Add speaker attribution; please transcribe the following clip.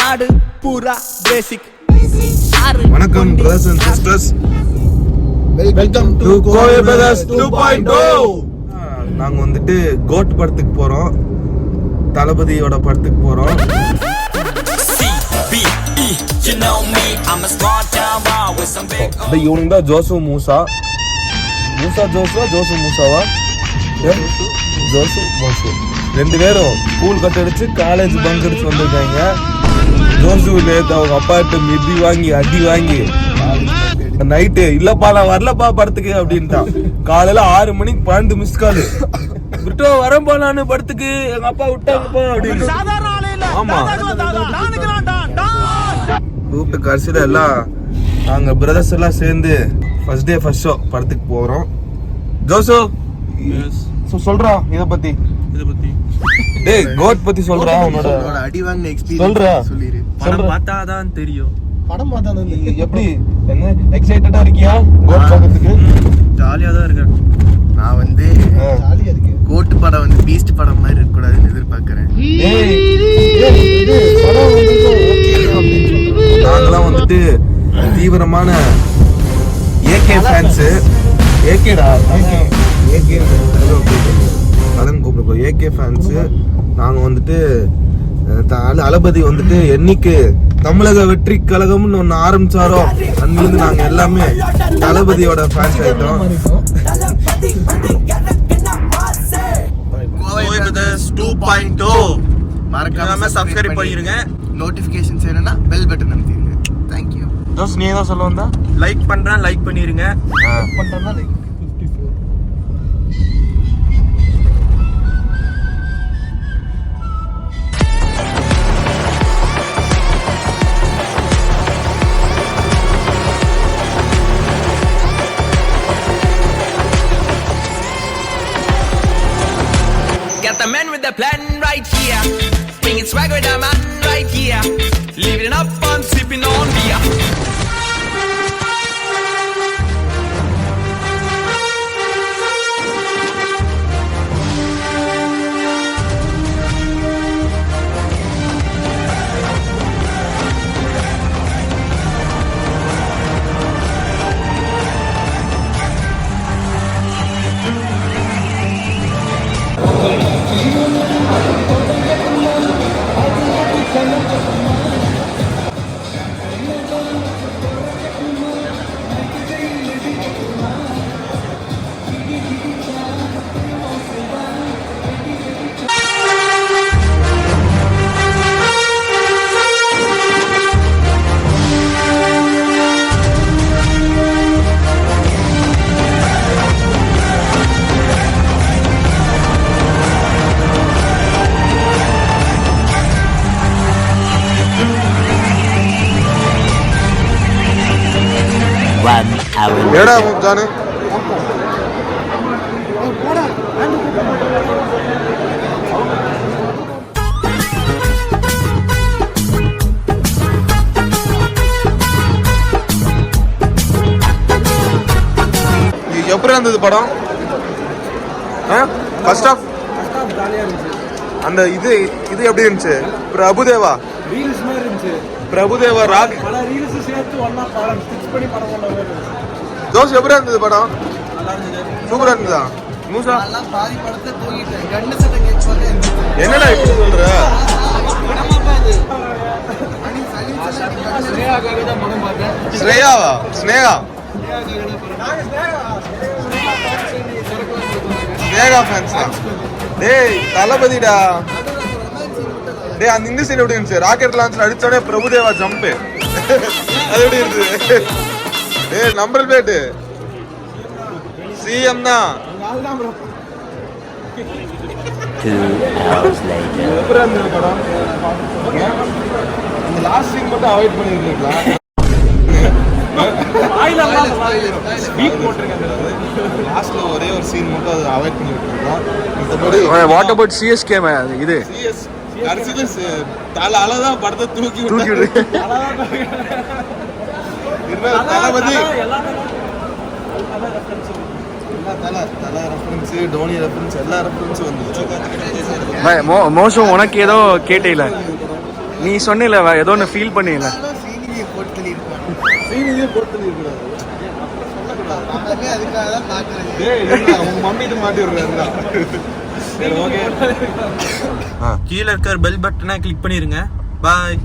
Speaker 1: நாடு பூரா பேசிக்.
Speaker 2: வணக்கம் brothers and sisters.
Speaker 3: Welcome to
Speaker 2: Kovai brothers 2.0. நாங்க வந்துட்டு கோட் படத்துக்கு போறோம், தளபதியோட படத்துக்கு போறோம். இவனுங்க தான் ஜோசு மூசா ஜோசு மூசாவா ஜோசு மூசு ரெண்டு பேரும் ஸ்கூல் கட் அடிச்சு காலேஜ் பங்க் அடிச்சு வந்திருக்காங்க. ஜோசு நேத்து அவங்க அப்பாட்ட மிதி வாங்கி அடி வாங்கி நைட்டு இல்லப்பா நான் வரலப்பா படத்துக்கு அப்படின்ட்டான். காலையில 6 மணிக்கு 12 மிஸ் கால் விட்டோ வரப்பா நானு படத்துக்கு எங்க அப்பா விட்டாங்கப்பா அப்படின்னு. ஆமா கூப்பிட்டு கடைசியில எல்லாம் நாங்க பிரதர்ஸ் எல்லாம் சேர்ந்து ஃபர்ஸ்ட் டே ஃபர்ஸ்ட் ஷோ படத்துக்கு போறோம். ஜோசு சொல்றா இத பத்தி டேய் கோட் பத்தி சொல்றா, உன்னோட
Speaker 3: அடி வாங்கின எக்ஸ்பீரியன்ஸ்
Speaker 2: சொல்றா.
Speaker 3: சொல்லிரு.
Speaker 4: படம் பார்த்தாதான் தெரியும்.
Speaker 3: படம் பார்த்தா
Speaker 2: எப்படி என்ன எக்ஸைட்டடா இருக்கியா கோட் பார்க்கிறதுக்கு?
Speaker 4: ஜாலியா தான் இருக்கேன்.
Speaker 3: நான் வந்து ஜாலியா இருக்கேன். கோட் படம் வந்து பீஸ்ட் படம் மாதிரி இருக்க கூடாதுன்னு எதிர்பார்க்கறேன்.
Speaker 2: நாங்கெல்லாம் வந்துட்டு தீவிரமான ஏகே ஃபேன்ஸ். ஏகேடா ஏகே கலன் கூப்பிடுறோம். ஏகே ஃபேன்ஸ் நாங்க வந்துட்டு தளபதி வந்துட்டு என்னைக்கு தமிழக வெற்றி கழகம்னு ஒண்ணு ஆரம்பிச்சாரோ அன்னிலிருந்து நாங்க எல்லாமே தளபதியோட ஃபேன்ஸ் ஆயிட்டோம்.
Speaker 4: கோவை brothers 2.0 மறக்காம சப்ஸ்கிரைப் பண்ணிருங்க.
Speaker 3: நோட்டிபிகேஷன்ஸ் வேணும்னா பெல் பட்டன் அமுத்திடுங்க. Thank you.
Speaker 2: ஜோஸ் நீ ஏதோ சொல்ல வந்தா?
Speaker 4: லைக் பண்றேன், லைக் பண்ணிருங்க.
Speaker 3: பண்றேன்னா like 54.
Speaker 1: Got the man with the plan right here, bringing swag with the man right here, living up on sipping on beer.
Speaker 2: ஏடா ஜானு எப்படி இருந்தது படம்? ஃபர்ஸ்ட் ஆஃப் அந்த இது எப்படி இருந்துச்சு? பிரபுதேவா
Speaker 3: ரீல்ஸ் மாதிரி இருந்துச்சு.
Speaker 2: பிரபுதேவா ராக்
Speaker 3: பல ரீல்ஸ் சேர்த்து ஒண்ணா படம் ஸ்டிட்ச் பண்ணி படம் பண்ண மாதிரி இருந்துச்சு.
Speaker 2: ஜோஸ் எப்படி இருந்தது படம்? சூப்பரா இருந்ததா? மூசா
Speaker 3: எல்லாம் பாதி படத்தை தூக்கிட்டேன். கண்ணு சட்டை கேட்பாங்க.
Speaker 2: என்னடா இப்படி சொல்ற? ஸ்னேகாவா? ஸ்னேகா ஃபேன்ஸா? டேய் தளபதிடா. டேய் அந்த இந்த சீன் எப்படி இருந்துச்சு? ராக்கெட் லான்ச்ல அடிச்சோடனே பிரபுதேவா ஜம்ப் அது எப்படி இருந்துச்சு? டேய் நம்பர் பிளேட் சிஎம் தான்.
Speaker 5: 2 hours later.
Speaker 2: எப்படி இருந்தது படம்? அந்த லாஸ்ட் சீன் மட்டும் அவாய்ட் பண்ணிருக்கீங்களா? லாஸ்ட்ல ஒரே ஒரு சீன் மட்டும் அதை அவாய்ட் பண்ணி விட்டுருக்கோம். மத்தபடி
Speaker 4: வாட் அபௌட் சிஎஸ்கே இது
Speaker 2: சிஎஸ் கடைசியில அழதான் படத்தை தூக்கி விடு. தளபதி தலை ரெஃபரன்ஸ், டோனி ரெஃபரன்ஸ், எல்லா ரெஃபரன்ஸும் வந்துச்சு.
Speaker 4: மோசம் உனக்கு ஏதோ கேட்டே இல்ல
Speaker 2: நீ சொன்னில ஏதோ ஒன்று ஃபீல் பண்ணில
Speaker 3: சீனியை போட்டு தள்ளியிருப்பாங்க.
Speaker 2: சீனியே போட்டு இருக்கக்கூடாது.
Speaker 3: நாங்களே அதுக்காக தான் பார்க்குறேன்.
Speaker 2: டேய் உங்க மம்மி இது மாட்டி விடுறாருடா. சரி ஓகே.
Speaker 4: கீழே இருக்கிற பெல் பட்டனை கிளிக் பண்ணிருங்க. பாய்.